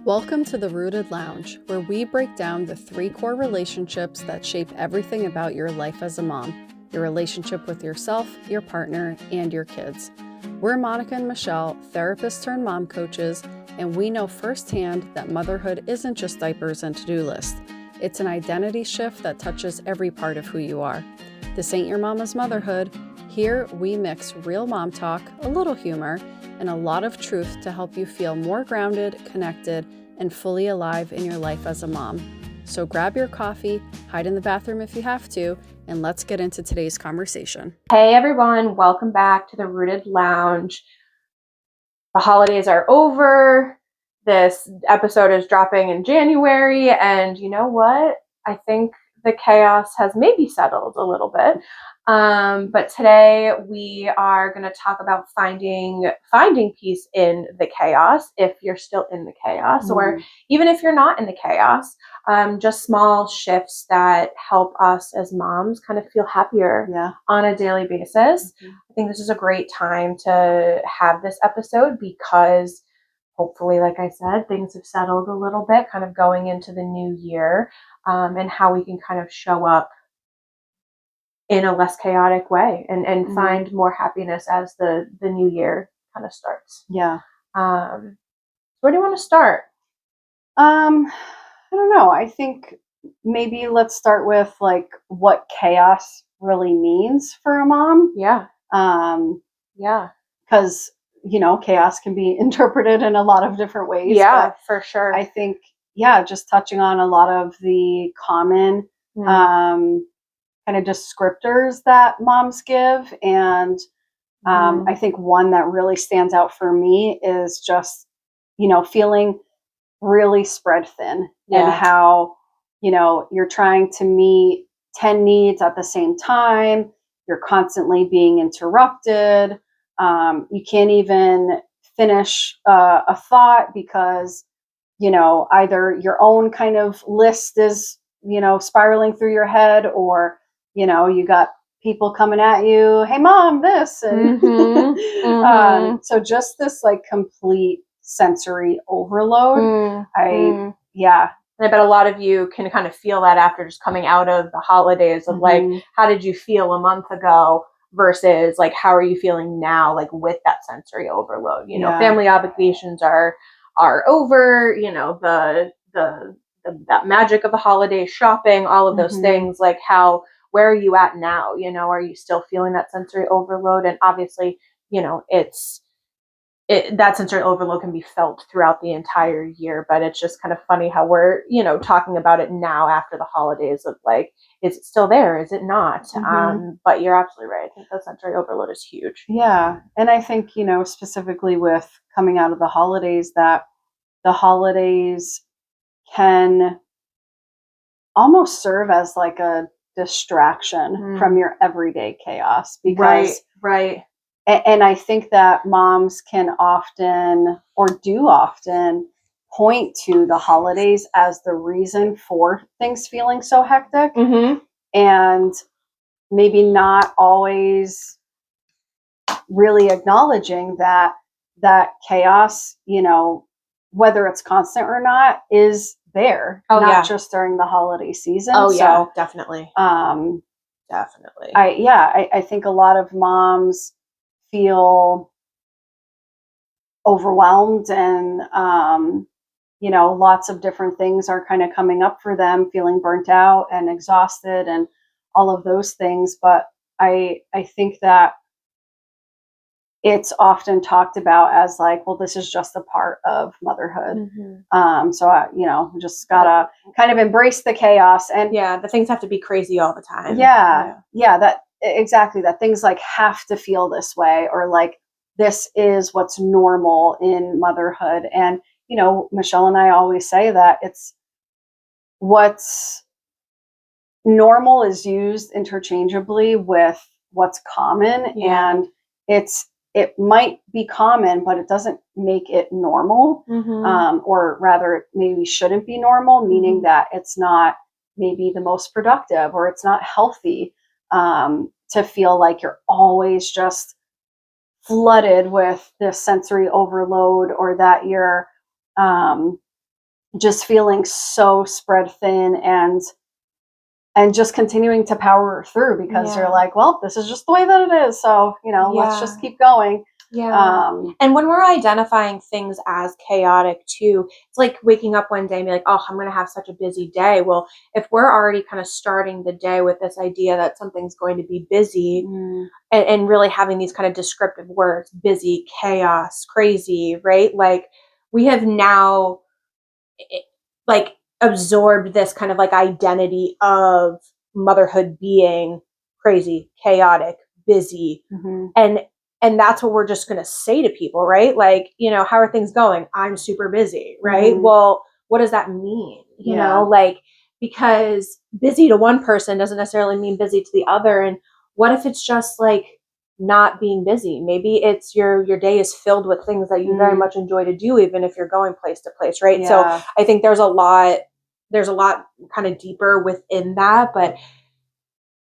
Welcome to the Rooted Lounge, where we break down the 3 core relationships that shape everything about your life as a mom: your relationship with yourself, your partner, and your kids. We're Monica and Michelle, therapists turned mom coaches, and we know firsthand that motherhood isn't just diapers and to-do lists. It's an identity shift that touches every part of who you are. This ain't your mama's motherhood. Here we mix real mom talk, a little humor, and a lot of truth to help you feel more grounded, connected, and fully alive in your life as a mom. So grab your coffee, hide in the bathroom if you have to, and let's get into today's conversation. Hey everyone, welcome back to the Rooted Lounge. The holidays are over. This episode is dropping in January, and you know what? I think the chaos has maybe settled a little bit. But today we are going to talk about finding peace in the chaos, if you're still in the chaos, or even if you're not in the chaos. Just small shifts that help us as moms kind of feel happier on a daily basis. I think this is a great time to have this episode because hopefully, like I said, things have settled a little bit, kind of going into the new year, and how we can kind of show up in a less chaotic way and find more happiness as the new year kind of starts. Yeah. Where do you want to start? I don't know. I think maybe let's start with like what chaos really means for a mom. Yeah. Because, chaos can be interpreted in a lot of different ways. Yeah, for sure. I think, just touching on a lot of the common kind of descriptors that moms give. And I think one that really stands out for me is just, feeling really spread thin and how, you're trying to meet 10 needs at the same time. You're constantly being interrupted. You can't even finish a thought because, either your own kind of list is, spiraling through your head, or, you got people coming at you, hey mom, this, and so just this like complete sensory overload. And I bet a lot of you can kind of feel that after just coming out of the holidays of like, how did you feel a month ago versus like, how are you feeling now? Like with that sensory overload, family obligations are over, that magic of the holiday shopping, all of those things, like where are you at now? Are you still feeling that sensory overload? And obviously, that sensory overload can be felt throughout the entire year, but it's just kind of funny how we're, talking about it now after the holidays of like, is it still there? Is it not? But you're absolutely right. I think the sensory overload is huge. Yeah. And I think, specifically with coming out of the holidays, that the holidays can almost serve as like a distraction from your everyday chaos, because right. And I think that moms can often, or do often, point to the holidays as the reason for things feeling so hectic, and maybe not always really acknowledging that chaos, whether it's constant or not, is there, not just during the holiday season. Definitely. Definitely. I think a lot of moms feel overwhelmed, and lots of different things are kind of coming up for them, feeling burnt out and exhausted and all of those things. But I think that it's often talked about as like, well, this is just a part of motherhood. So I, just gotta kind of embrace the chaos, and the things have to be crazy all the time. That exactly, that things like have to feel this way, or like this is what's normal in motherhood. And Michelle and I always say that it's what's normal is used interchangeably with what's common, and it might be common, but it doesn't make it normal, or rather it maybe shouldn't be normal, meaning that it's not maybe the most productive, or it's not healthy to feel like you're always just flooded with this sensory overload, or that you're just feeling so spread thin and just continuing to power through because you're like, well, this is just the way that it is. So, let's just keep going. Yeah. And when we're identifying things as chaotic too, it's like waking up one day and be like, oh, I'm going to have such a busy day. Well, if we're already kind of starting the day with this idea that something's going to be busy and really having these kind of descriptive words, busy, chaos, crazy, right? Like we have now like absorbed this kind of like identity of motherhood being crazy, chaotic, busy. And that's what we're just going to say to people, right? Like, how are things going? I'm super busy, right? Well, what does that mean? You know, like, because busy to one person doesn't necessarily mean busy to the other. And what if it's just like not being busy? Maybe it's your day is filled with things that you very much enjoy to do, even if you're going place to place, right? So I think there's a lot kind of deeper within that, but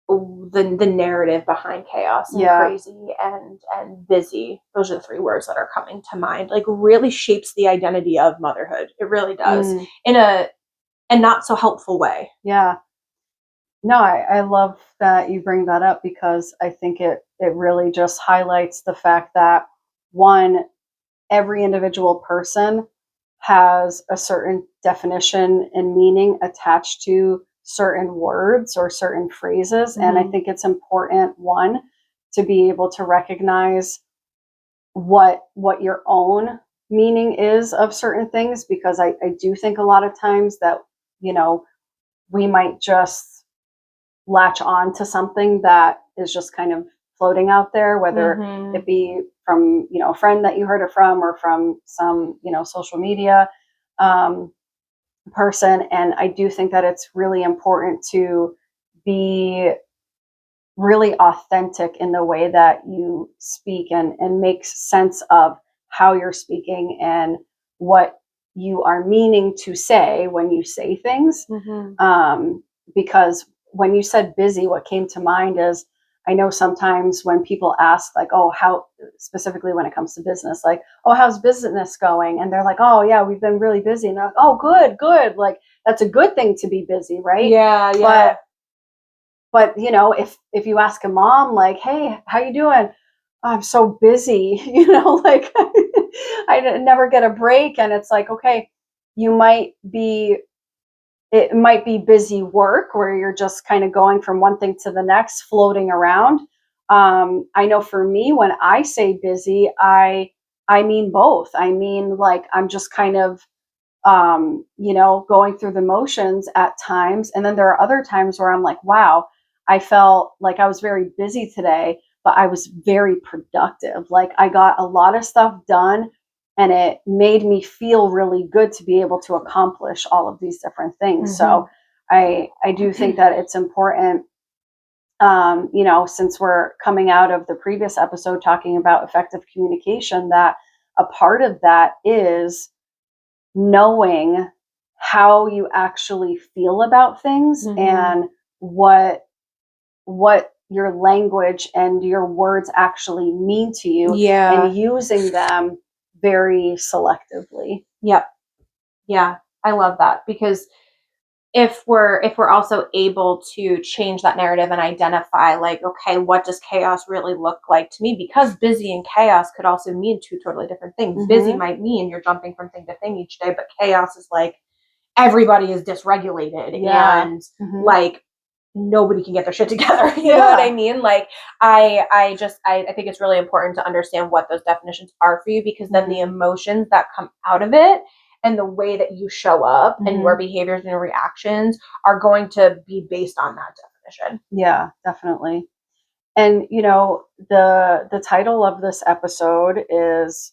the narrative behind chaos and crazy and busy, those are the three words that are coming to mind, like really shapes the identity of motherhood. It really does in a not so helpful way. No, I love that you bring that up because I think it really just highlights the fact that one, every individual person has a certain definition and meaning attached to certain words or certain phrases. And I think it's important, one, to be able to recognize what your own meaning is of certain things, because I do think a lot of times that, we might just latch on to something that is just kind of floating out there, whether it be from, a friend that you heard it from or from some, social media person. And I do think that it's really important to be really authentic in the way that you speak and make sense of how you're speaking and what you are meaning to say when you say things. Because when you said busy, what came to mind is, I know sometimes when people ask, like, oh, how, specifically when it comes to business, like, oh, how's business going? And they're like, oh, yeah, we've been really busy. And they're like, oh, good. Like, that's a good thing to be busy, right? Yeah. But if you ask a mom, like, hey, how you doing? I'm so busy, like I never get a break. And it's like, okay, it might be busy work where you're just kind of going from one thing to the next, floating around. I know for me, when I say busy, I mean both. I mean, like, I'm just kind of, going through the motions at times. And then there are other times where I'm like, wow, I felt like I was very busy today, but I was very productive. Like, I got a lot of stuff done and it made me feel really good to be able to accomplish all of these different things. So I do think that it's important, since we're coming out of the previous episode talking about effective communication, that a part of that is knowing how you actually feel about things and what your language and your words actually mean to you, and using them very selectively. Yeah, I love that, because if we're also able to change that narrative and identify, like, okay, what does chaos really look like to me? Because busy and chaos could also mean two totally different things. Busy might mean you're jumping from thing to thing each day, but chaos is like everybody is dysregulated and like nobody can get their shit together. You know what I mean? Like, I think it's really important to understand what those definitions are for you, because then the emotions that come out of it and the way that you show up and your behaviors and your reactions are going to be based on that definition. Yeah, definitely. And the title of this episode is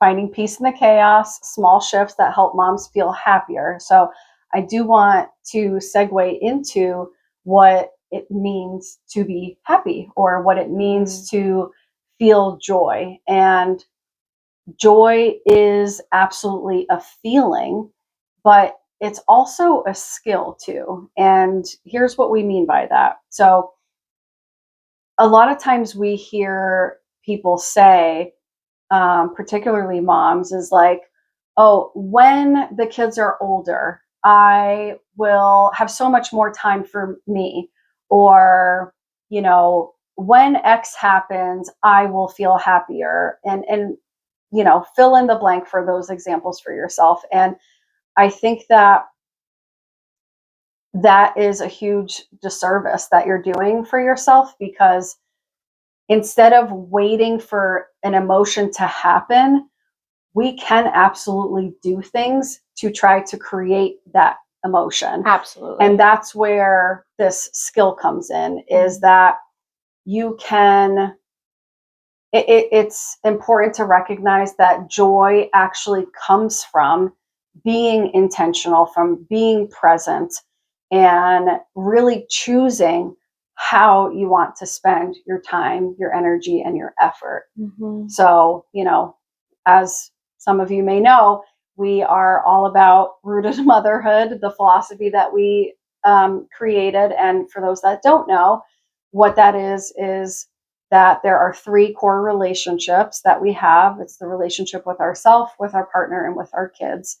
Finding Peace in the Chaos, Small Shifts That Help Moms Feel Happier. So I do want to segue into what it means to be happy, or what it means to feel joy. And joy is absolutely a feeling, but it's also a skill too. And here's what we mean by that. So a lot of times we hear people say, particularly moms, is like, oh, when the kids are older, I will have so much more time for me. Or, when X happens, I will feel happier. And fill in the blank for those examples for yourself. And I think that is a huge disservice that you're doing for yourself, because instead of waiting for an emotion to happen, we can absolutely do things to try to create that emotion. Absolutely. And that's where this skill comes in, is that you can, it's important to recognize that joy actually comes from being intentional, from being present, and really choosing how you want to spend your time, your energy, and your effort. So, as some of you may know, we are all about rooted motherhood, the philosophy that we created. And for those that don't know, what that is that there are 3 core relationships that we have. It's the relationship with ourselves, with our partner, and with our kids.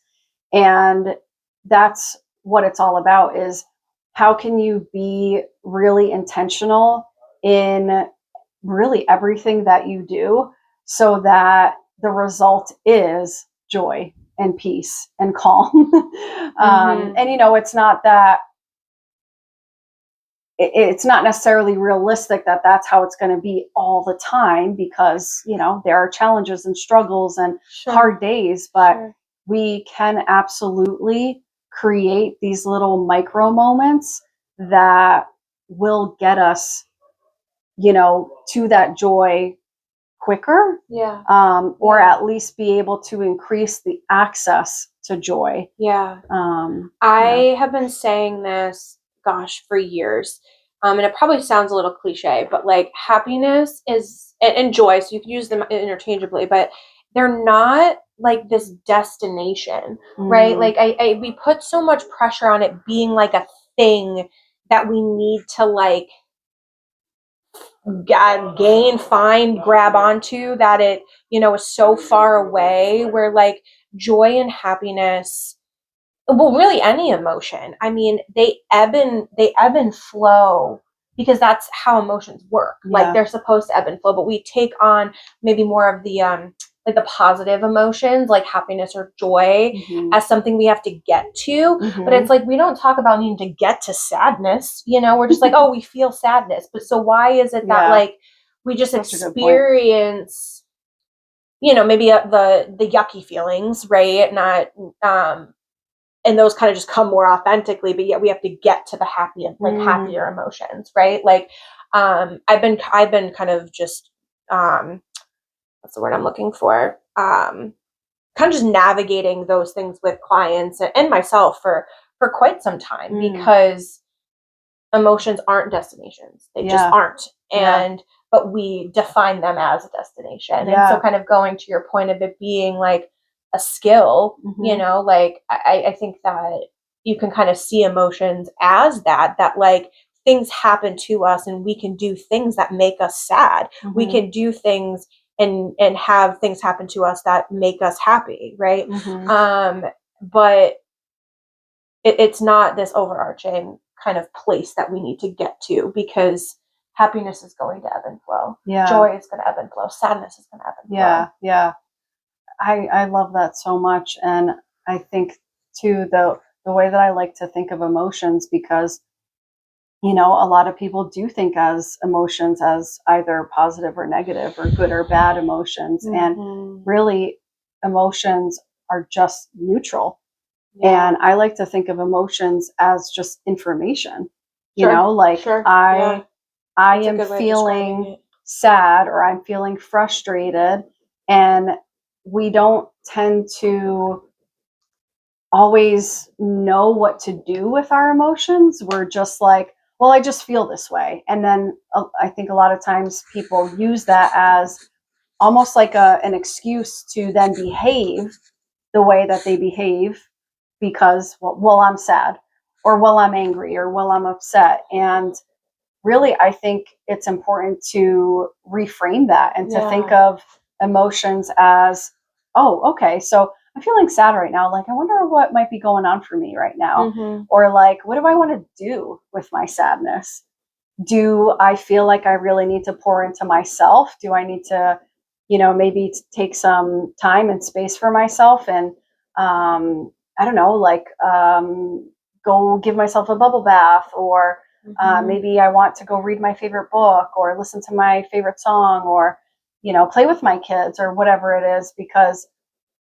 And that's what it's all about, is how can you be really intentional in really everything that you do, so that the result is joy and peace and calm. And it's not that it's not necessarily realistic that that's how it's going to be all the time, because there are challenges and struggles and hard days, but we can absolutely create these little micro moments that will get us to that joy quicker, or at least be able to increase the access to joy. I have been saying this, gosh, for years. And it probably sounds a little cliche, but like happiness is, and joy, so you can use them interchangeably, but they're not like this destination, right? Like we put so much pressure on it being like a thing that we need to like gain, find, grab onto, that it, is so far away, where like joy and happiness, well, really any emotion, I mean, they ebb and flow, because that's how emotions work. Like they're supposed to ebb and flow, but we take on maybe more of the like the positive emotions, like happiness or joy, as something we have to get to. But it's like, we don't talk about needing to get to sadness. We're just like, oh, we feel sadness, but so why is it that like we just experience, maybe the yucky feelings, right? Not and those kind of just come more authentically, but yet we have to get to the happier emotions, right? Like I've been kind of just what's the word I'm looking for? Kind of just navigating those things with clients and myself for quite some time, because emotions aren't destinations. They just aren't. And but we define them as a destination. And so kind of going to your point of it being like a skill, like I think that you can kind of see emotions as that like things happen to us and we can do things that make us sad. We can do things and have things happen to us that make us happy, right? But it's not this overarching kind of place that we need to get to, because happiness is going to ebb and flow. Joy is going to ebb and flow. Sadness is going to ebb and flow. I love that so much. And I think too, the way that I like to think of emotions, because a lot of people do think as emotions as either positive or negative, or good or bad emotions. And really, emotions are just neutral. And I like to think of emotions as just information. I am feeling sad, or I'm feeling frustrated, and we don't tend to always know what to do with our emotions. We're just like, well, I just feel this way. And then I think a lot of times people use that as almost like an excuse to then behave the way that they behave, because, well, I'm sad, or well, I'm angry, or well, I'm upset. And really, I think it's important to reframe that and to think of emotions as, oh, okay, so I'm feeling sad right now. Like, I wonder what might be going on for me right now. Mm-hmm. Or like, what do I want to do with my sadness? Do I feel like I really need to pour into myself? Do I need to, maybe take some time and space for myself and, I don't know, like, go give myself a bubble bath, or maybe I want to go read my favorite book or listen to my favorite song, or, play with my kids or whatever it is, because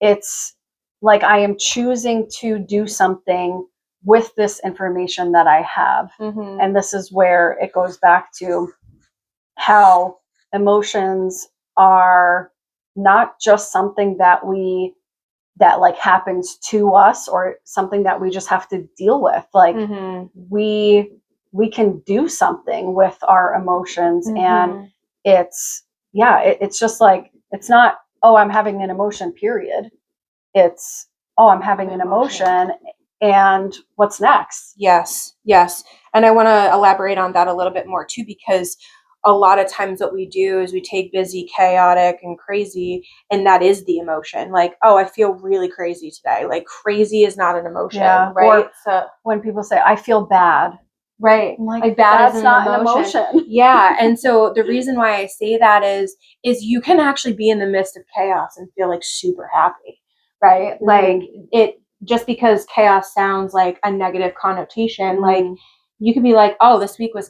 it's like I am choosing to do something with this information that I have. Mm-hmm. And this is where it goes back to how emotions are not just something that like happens to us, or something that we just have to deal with. Like, we can do something with our emotions. And it's just like, it's not, oh, I'm having an emotion, period. It's, oh, I'm having an emotion, and what's next? Yes. And I want to elaborate on that a little bit more too, because a lot of times what we do is we take busy, chaotic, and crazy, and that is the emotion. Like, oh, I feel really crazy today. Like, crazy is not an emotion, right? Or so when people say, I feel bad. Right. Like bad is not an emotion. Yeah. And so the reason why I say that is you can actually be in the midst of chaos and feel like super happy, right? Mm-hmm. Like, it, just because chaos sounds like a negative connotation, like, you could be like, oh, this weekend was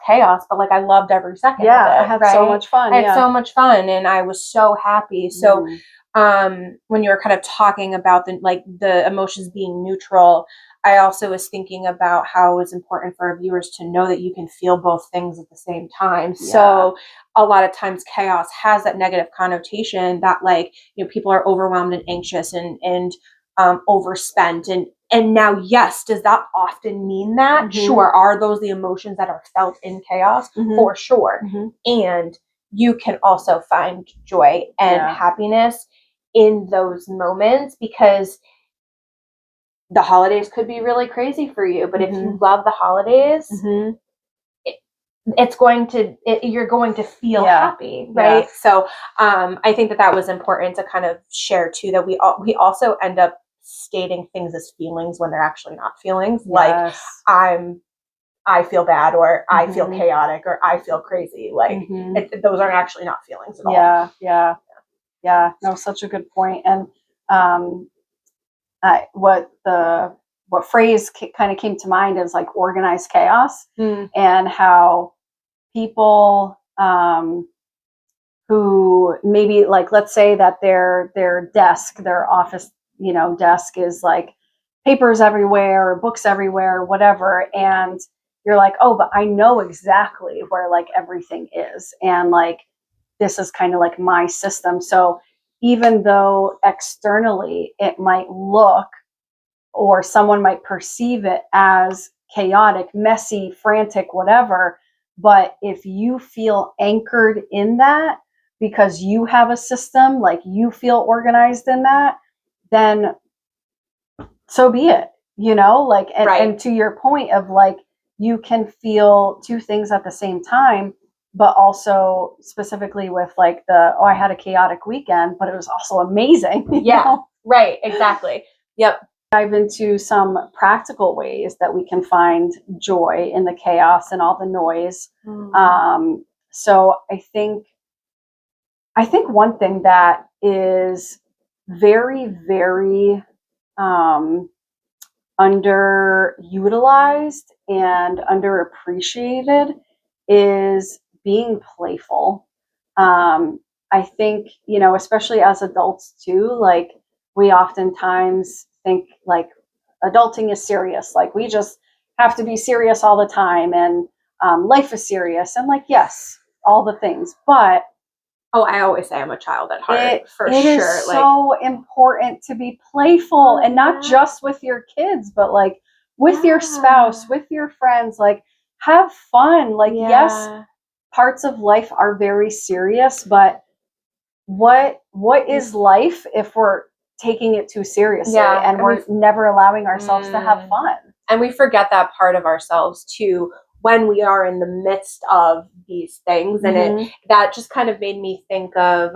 chaos, but like, I loved every second of it. I had so much fun. I had so much fun, and I was so happy. So when you were kind of talking about the emotions being neutral, I also was thinking about how it's important for our viewers to know that you can feel both things at the same time. Yeah. So a lot of times chaos has that negative connotation that, like, people are overwhelmed and anxious and overspent. And now, yes, does that often mean that? Mm-hmm. Sure. Are those the emotions that are felt in chaos? Mm-hmm. For sure. Mm-hmm. And you can also find joy and happiness in those moments, because the holidays could be really crazy for you, but if you love the holidays, you're going to feel happy, right? Yeah. So I think that was important to kind of share too, that we also end up stating things as feelings when they're actually not feelings. Yes. Like, I feel bad, or I feel chaotic, or I feel crazy. Like, those aren't actually not feelings at all. Yeah. No, such a good point. And what phrase kind of came to mind is like organized chaos, and how people who maybe, like, let's say that their desk, their office, desk is like papers everywhere, or books everywhere, whatever, and you're like, oh, but I know exactly where like everything is, and like this is kind of like my system. So even though externally it might look, or someone might perceive it as chaotic, messy, frantic, whatever, but if you feel anchored in that because you have a system, like you feel organized in that, then so be it, like, and to your point of like, you can feel two things at the same time, but also specifically with like I had a chaotic weekend, but it was also amazing. Right. Exactly. Yep. Dive into some practical ways that we can find joy in the chaos and all the noise. So I think one thing that is very, very underutilized and underappreciated is being playful. I think, especially as adults too, like, we oftentimes think like adulting is serious. Like, we just have to be serious all the time, and life is serious. And like, yes, all the things, but I always say I'm a child at heart. It is so important to be playful, and not just with your kids, but like with your spouse, with your friends. Like, have fun. Like, yes, parts of life are very serious, but what is life if we're taking it too seriously, and we're never allowing ourselves to have fun? And we forget that part of ourselves too, when we are in the midst of these things. And that just kind of made me think of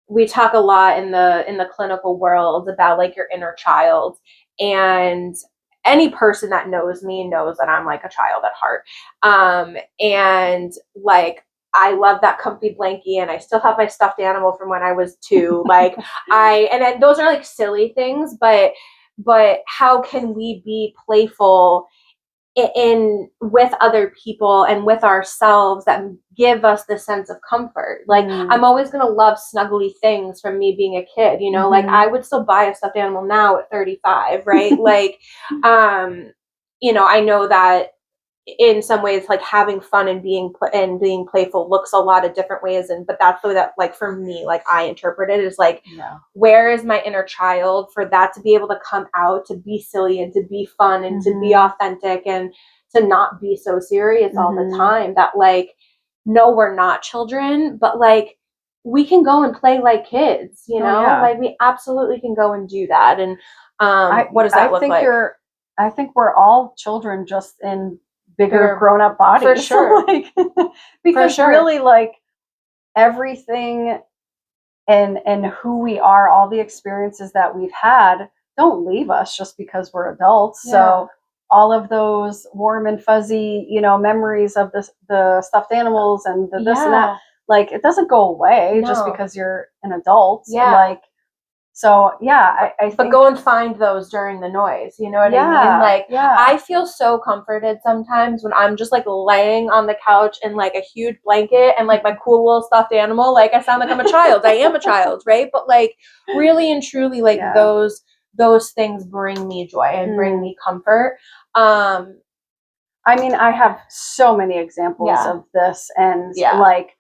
we talk a lot in the clinical world about like your inner child, and any person that knows me knows that I'm like a child at heart. And like I love that comfy blankie, and I still have my stuffed animal from when I was 2. Like and then those are like silly things, but how can we be playful in with other people and with ourselves that give us the sense of comfort? Like I'm always going to love snuggly things from me being a kid, you know, like I would still buy a stuffed animal now at 35, right? Like you know, I know that in some ways like having fun and being playful looks a lot of different ways, and but that's the way that like for me, like I interpret it is like where is my inner child for that to be able to come out, to be silly and to be fun and to be authentic and to not be so serious all the time, that like no, we're not children, but like we can go and play like kids, you know. Like we absolutely can go and do that. And what does that look like? I think we're all children, just in bigger grown-up bodies, for sure. Like, because really, like everything and who we are, all the experiences that we've had, don't leave us just because we're adults. So all of those warm and fuzzy, you know, memories of the stuffed animals and the this and that, like it doesn't go away just because you're an adult. Like. So I think, but go and find those during the noise. You know what I mean? Like I feel so comforted sometimes when I'm just like laying on the couch in like a huge blanket and like my cool little stuffed animal. Like I sound like I'm a child. I am a child, right? But like really and truly, like those things bring me joy and bring me comfort. I mean, I have so many examples of this, and like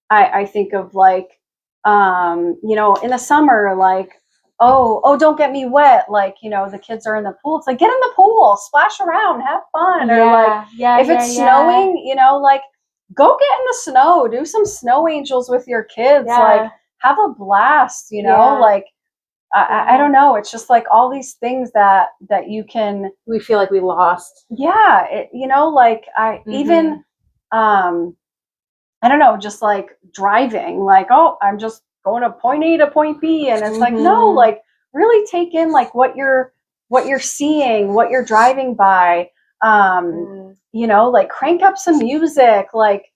I think of like you know, in the summer, like oh, don't get me wet. Like, you know, the kids are in the pool. It's like, get in the pool, splash around, have fun. Or like, if it's snowing, you know, like go get in the snow, do some snow angels with your kids. Like have a blast, you know, like, I don't know. It's just like all these things that you can, we feel like we lost. You know, like even, I don't know, just like driving, like, oh, I'm just going to point A to point B, and it's like, no, like really take in like what you're seeing, what you're driving by, you know, like crank up some music, like,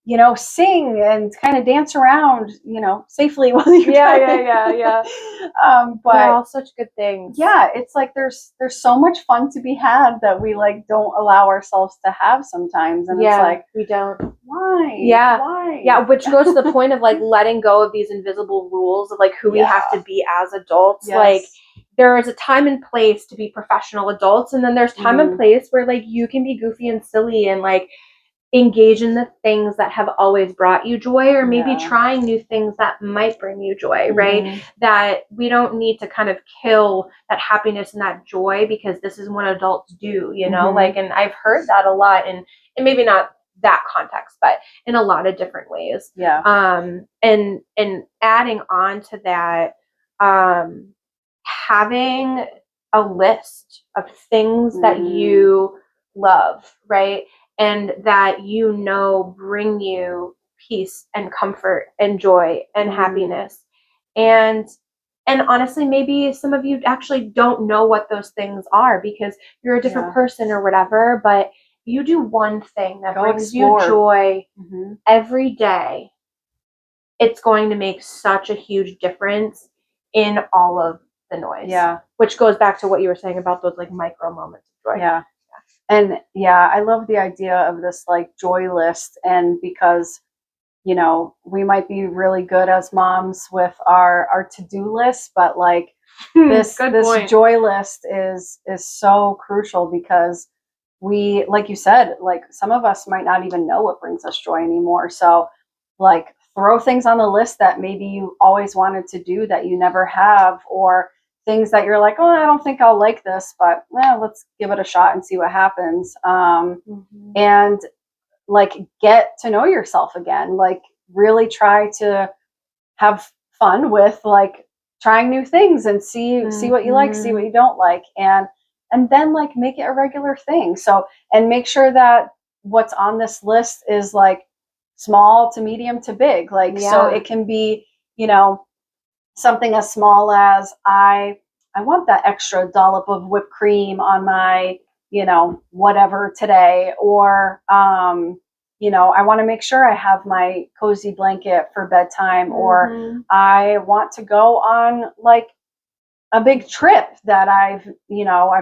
you know, sing and kind of dance around, you know, safely while you're driving. But they're all such good things. It's like there's so much fun to be had that we like don't allow ourselves to have sometimes, and it's like we don't. Why? Which goes to the point of like letting go of these invisible rules of like who we have to be as adults. Like there is a time and place to be professional adults, and then there's time and place where like you can be goofy and silly and like engage in the things that have always brought you joy, or maybe trying new things that might bring you joy, right? That we don't need to kind of kill that happiness and that joy because this is what adults do, you know? Like, and I've heard that a lot, and maybe not that context, but in a lot of different ways. And adding on to that, having a list of things that you love, right? And that you know bring you peace and comfort and joy and happiness. And honestly, maybe some of you actually don't know what those things are because you're a different person or whatever, but you do one thing that brings you joy every day. It's going to make such a huge difference in all of the noise. Which goes back to what you were saying about those like micro moments of joy. And I love the idea of this like joy list, and because, you know, we might be really good as moms with our to-do list, but like this joy list is so crucial because we, like you said, like some of us might not even know what brings us joy anymore. So like throw things on the list that maybe you always wanted to do that you never have, or things that you're like, oh, I don't think I'll like this, but let's give it a shot and see what happens. And like get to know yourself again, like really try to have fun with like trying new things and see what you like, see what you don't like, and then like make it a regular thing. So, and make sure that what's on this list is like small to medium to big, like so it can be, you know, something as small as I want that extra dollop of whipped cream on my, whatever today, or, I want to make sure I have my cozy blanket for bedtime, or I want to go on like a big trip that I've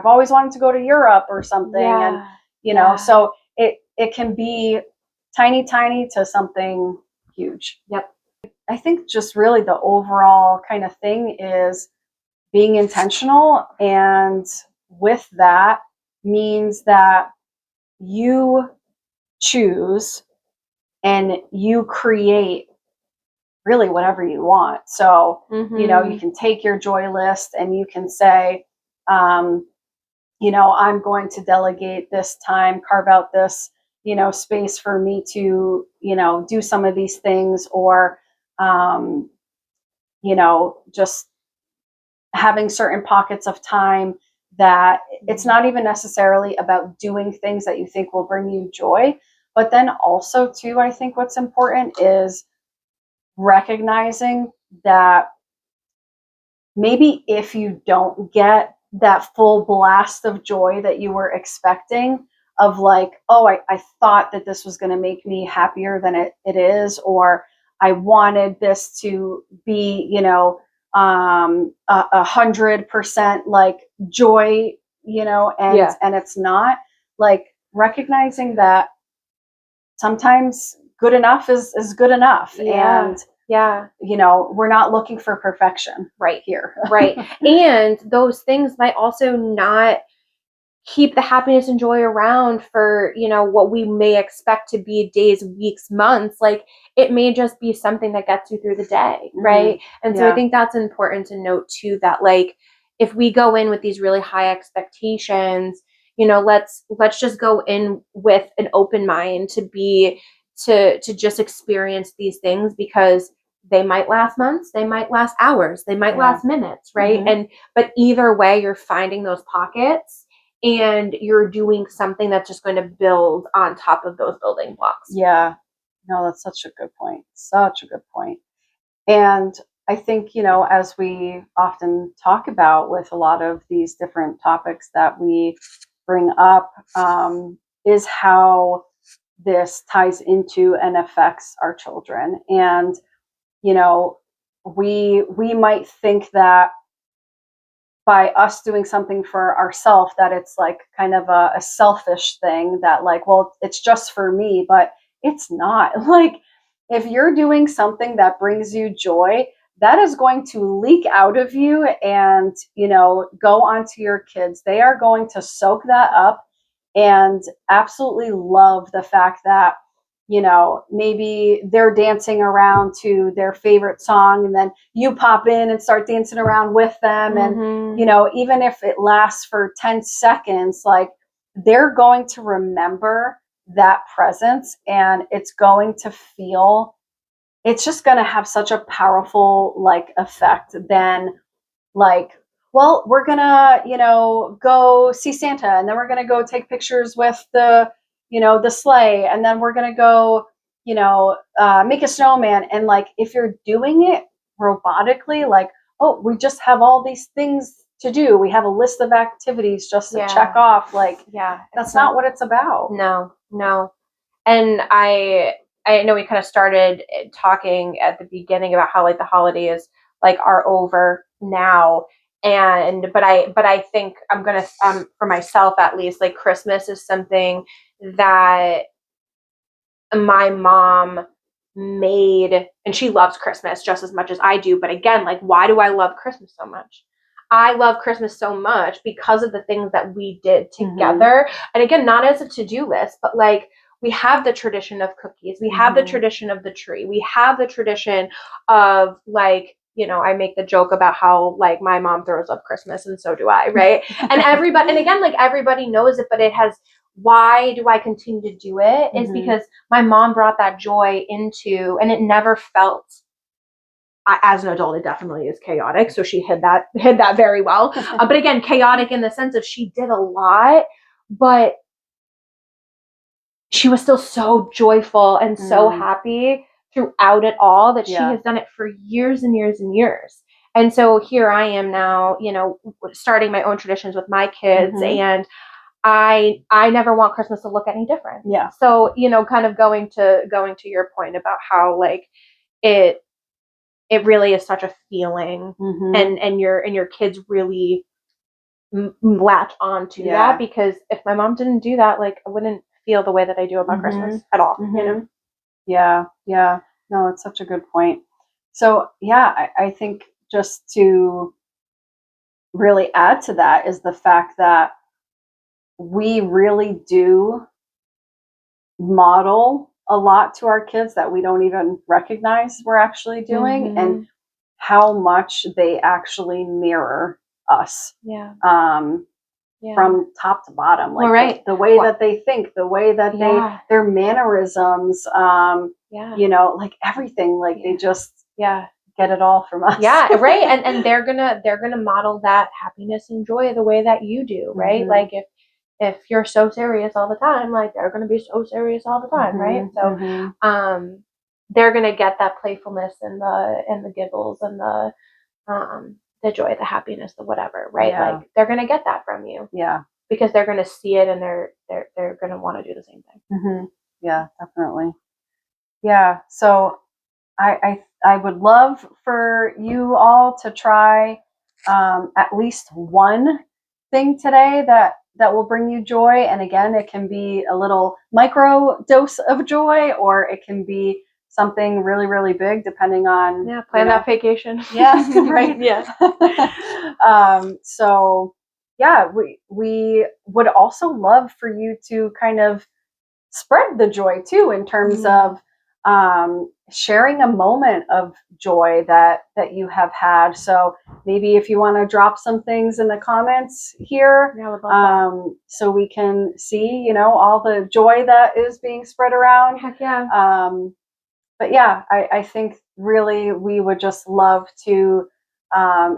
always wanted to go to Europe or something. And, so it can be tiny to something huge. Yep. I think just really the overall kind of thing is being intentional. And with that means that you choose and you create really whatever you want. So, you can take your joy list and you can say, I'm going to delegate this time, carve out this, space for me to, do some of these things, or, just having certain pockets of time that it's not even necessarily about doing things that you think will bring you joy. But then also too, I think what's important is recognizing that maybe if you don't get that full blast of joy that you were expecting, of like, oh, I thought that this was going to make me happier than it is, or I wanted this to be, 100% like joy, and it's not, like, recognizing that sometimes good enough is good enough. And we're not looking for perfection right here. Right. And those things might also not keep the happiness and joy around for, what we may expect to be days, weeks, months. Like, it may just be something that gets you through the day. Right. And so I think that's important to note too, that like, if we go in with these really high expectations, let's just go in with an open mind to just experience these things, because they might last months, they might last hours, they might last minutes. Right. But either way, you're finding those pockets and you're doing something that's just going to build on top of those building blocks. Yeah. No, that's such a good point. Such a good point. And I think, as we often talk about with a lot of these different topics that we bring up, is how this ties into and affects our children. And, we might think that by us doing something for ourselves, that it's like kind of a selfish thing, that like, well, it's just for me, but it's not. Like, if you're doing something that brings you joy, that is going to leak out of you and, go onto your kids. They are going to soak that up and absolutely love the fact that, maybe they're dancing around to their favorite song, and then you pop in and start dancing around with them. And, even if it lasts for 10 seconds, like, they're going to remember that presence, and it's just going to have such a powerful like effect than like, well, we're gonna, go see Santa, and then we're gonna go take pictures with the sleigh, and then we're gonna go, make a snowman. And like, if you're doing it robotically, like, oh, we just have all these things to do. We have a list of activities just to check off. Like, that's not what it's about. No. And I know we kind of started talking at the beginning about how like the holidays like are over now. But I think I'm going to, for myself at least, like Christmas is something that my mom made, and she loves Christmas just as much as I do. But again, like, why do I love Christmas so much? I love Christmas so much because of the things that we did together. And again, not as a to-do list, but like, we have the tradition of cookies. We have the tradition of the tree. We have the tradition of like, I make the joke about how like my mom throws up Christmas and so do I, right? And again, like everybody knows it, but why do I continue to do it? Is because my mom brought that joy into, and it never felt, as an adult, it definitely is chaotic. So she hid that very well. But again, chaotic in the sense of she did a lot, but she was still so joyful and so happy throughout it all that she has done it for years and years and years. And so here I am now, you know, starting my own traditions with my kids, and I never want Christmas to look any different. Yeah. So, you know, kind of going to your point about how like it really is such a feeling, and your kids really latch on to that, because if my mom didn't do that, like I wouldn't feel the way that I do about Christmas at all, you know? Yeah. Yeah. No, it's such a good point. So yeah, I think just to really add to that is the fact that we really do model a lot to our kids that we don't even recognize we're actually doing, and how much they actually mirror us. From top to bottom, like the way that they think, the way that their mannerisms, you know, like everything, like they just get it all from us. And they're gonna model that happiness and joy the way that you do, right? Like if you're so serious all the time, like they're gonna be so serious all the time, right? So they're gonna get that playfulness and the giggles and the joy, the happiness, the whatever, right? Like they're gonna get that from you, because they're gonna see it, and they're gonna want to do the same thing. Yeah, definitely. Yeah, so I would love for you all to try at least one thing today that will bring you joy. And again, it can be a little micro dose of joy, or it can be something really, really big, depending on plan that vacation. So yeah, we would also love for you to kind of spread the joy too, in terms of sharing a moment of joy that you have had. So maybe if you want to drop some things in the comments here, I would love that. so we can see, you know, all the joy that is being spread around. Heck yeah. But yeah, I think really we would just love to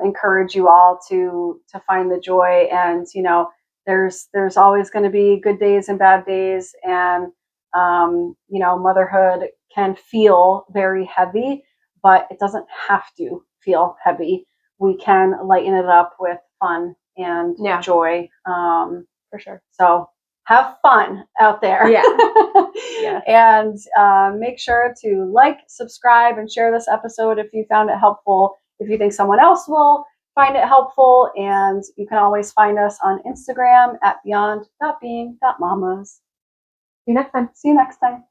encourage you all to find the joy. And you know, there's always going to be good days and bad days, and you know, motherhood can feel very heavy, but it doesn't have to feel heavy. We can lighten it up with fun and joy. For sure. So have fun out there. And make sure to like, subscribe, and share this episode if you found it helpful, if you think someone else will find it helpful. And you can always find us on Instagram at beyond.being.mamas. See you next time. See you next time.